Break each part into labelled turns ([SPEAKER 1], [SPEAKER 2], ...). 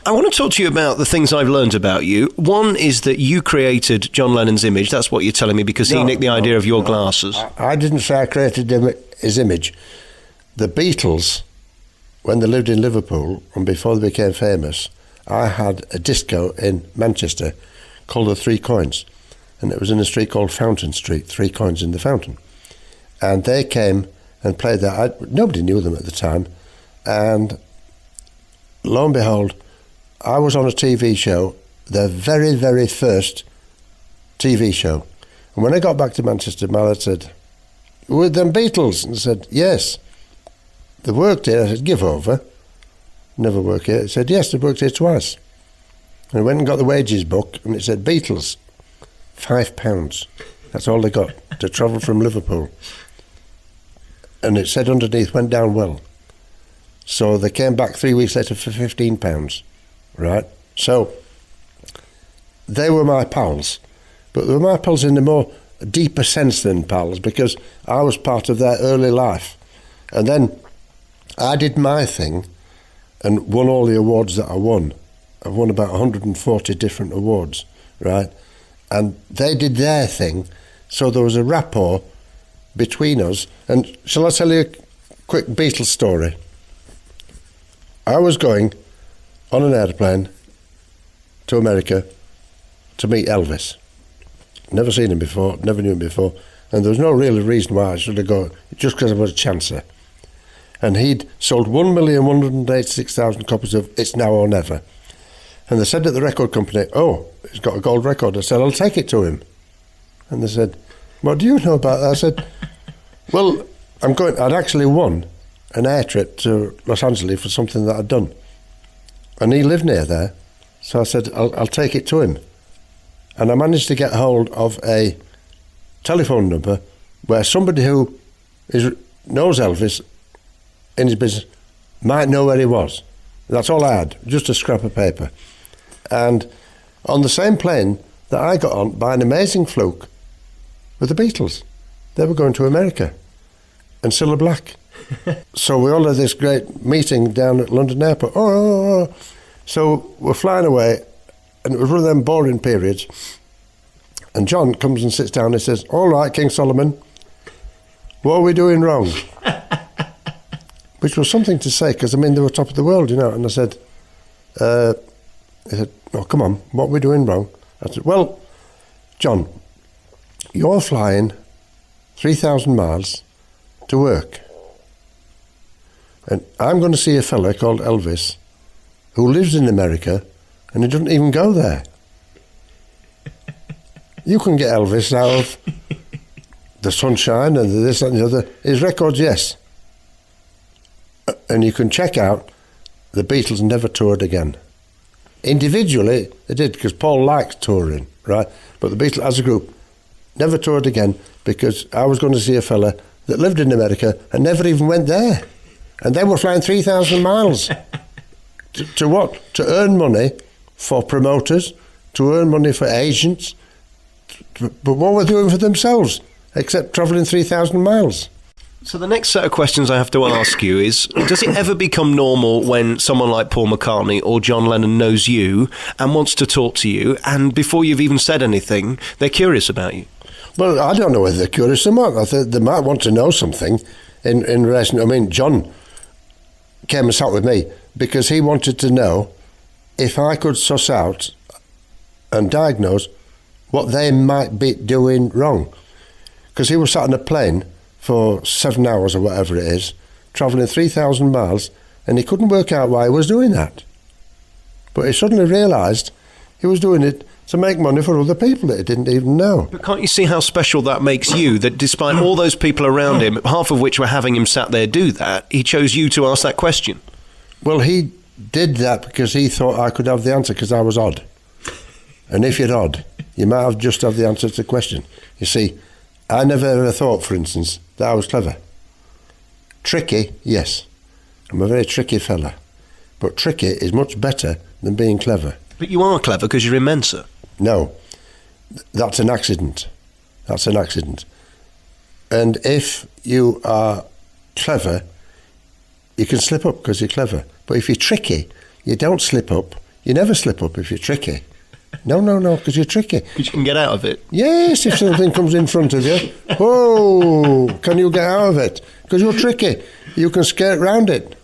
[SPEAKER 1] I want to talk to you about the things I've learned about you. One is that you created John Lennon's image. That's what you're telling me, because he nicked the idea of your glasses.
[SPEAKER 2] I didn't say I created his image. The Beatles, when they lived in Liverpool and before they became famous, I had a disco in Manchester called the Three Coins, and it was in a street called Fountain Street, 3 coins in the fountain. And they came and played there. Nobody knew them at the time, and lo and behold, I was on a TV show, their very, very first TV show. And when I got back to Manchester, my lad said, "Were them Beatles?" And I said, "Yes." They worked here. I said, "Give over. Never work here." He said, "Yes, they worked here twice." And I went and got the wages book, and it said, "Beatles, £5. That's all they got to travel from Liverpool." And it said underneath, "Went down well." So they came back 3 weeks later for £15. Right? So they were my pals, but they were my pals in a more deeper sense than pals, because I was part of their early life. And then I did my thing and won all the awards that I won. I've won about 140 different awards, right? And they did their thing, so there was a rapport between us. And shall I tell you a quick Beatles story? I was going on an airplane to America to meet Elvis. Never seen him before, never knew him before, and there was no real reason why I should have gone, just because I was a chancer. And he'd sold 1,186,000 copies of It's Now or Never. And they said at the record company, "Oh, he's got a gold record." I said, "I'll take it to him." And they said, "What do you know about that?" I said, "Well, I'd actually won an air trip to Los Angeles for something that I'd done. And he lived near there, so I said, I'll take it to him." And I managed to get hold of a telephone number where somebody who knows Elvis in his business might know where he was. That's all I had, just a scrap of paper. And on the same plane that I got on, by an amazing fluke, were the Beatles. They were going to America, and Cilla Black. So we all had this great meeting down at London Airport. Oh. So we're flying away, and it was one of them boring periods. And John comes and sits down and says, "All right, King Solomon, what are we doing wrong?" Which was something to say, because, I mean, they were top of the world, you know. And I said, he said, "Oh, come on, what are we doing wrong?" I said, "Well, John, you're flying 3,000 miles to work. And I'm going to see a fella called Elvis who lives in America, and he doesn't even go there. You can get Elvis out of the sunshine and this and the other. His records, yes. And you can check out the Beatles never toured again. Individually, they did, because Paul liked touring, right? But the Beatles, as a group, never toured again, because I was going to see a fella that lived in America and never even went there. And they were flying 3,000 miles. To what? To earn money for promoters, to earn money for agents. But what were they doing for themselves, except travelling 3,000 miles?
[SPEAKER 1] So the next set of questions I have to ask you is, does it ever become normal when someone like Paul McCartney or John Lennon knows you and wants to talk to you, and before you've even said anything, they're curious about you?
[SPEAKER 2] Well, I don't know whether they're curious or not. I think they might want to know something in relation. I mean, John came and sat with me because he wanted to know if I could suss out and diagnose what they might be doing wrong. Because he was sat on a plane for 7 hours or whatever it is, travelling 3,000 miles, and he couldn't work out why he was doing that. But he suddenly realised he was doing it to make money for other people that he didn't even know.
[SPEAKER 1] But can't you see how special that makes you, that despite all those people around him, half of which were having him sat there do that, he chose you to ask that question?
[SPEAKER 2] Well, he did that because he thought I could have the answer, because I was odd. And if you're odd, you might have just have the answer to the question. You see, I never ever thought, for instance, that I was clever. Tricky, yes. I'm a very tricky fella. But tricky is much better than being clever.
[SPEAKER 1] But you are clever because you're in Mensa.
[SPEAKER 2] No, that's an accident. That's an accident. And if you are clever, you can slip up because you're clever. But if you're tricky, you don't slip up, You never slip up if you're tricky. No, because you're tricky.
[SPEAKER 1] Because you can get out of it.
[SPEAKER 2] Yes, if something comes in front of you, whoa, can you get out of it? Because you're tricky. You can skate round it.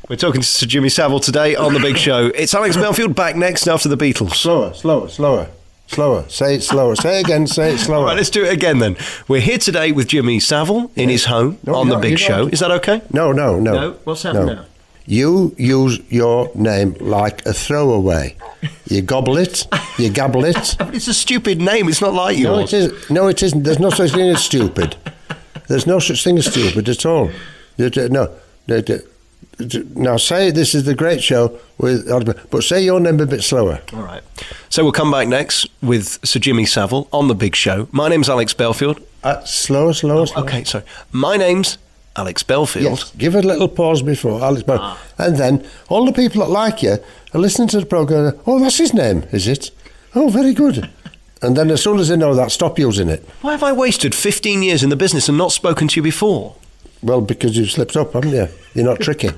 [SPEAKER 1] We're talking to Sir Jimmy Savile today on The Big Show. It's Alex Belfield back next after the Beatles.
[SPEAKER 2] Slower. Say it slower. Say it again, say it slower.
[SPEAKER 1] All right, let's do it again then. We're here today with Jimmy Savile in his home on The Big Show. Is that okay?
[SPEAKER 2] No.
[SPEAKER 1] No? What's happening now?
[SPEAKER 2] You use your name like a throwaway. You gobble it, you gabble it.
[SPEAKER 1] But it's a stupid name. It's not like yours.
[SPEAKER 2] No, it isn't. There's no such thing as stupid. There's no such thing as stupid at all. Now say this is the great show, but say your name a bit slower.
[SPEAKER 1] All right. So we'll come back next with Sir Jimmy Savile on The Big Show. My name's Alex Belfield.
[SPEAKER 2] Slower.
[SPEAKER 1] Okay, sorry. My name's Alex Belfield.
[SPEAKER 2] Yes, give a little pause before Alex Belfield. And then all the people that like you are listening to the programme. Oh, that's his name, is it? Oh, very good. And then as soon as they know that, stop using it.
[SPEAKER 1] Why have I wasted 15 years in the business and not spoken to you before?
[SPEAKER 2] Well, because you've slipped up, haven't you? You're not tricky.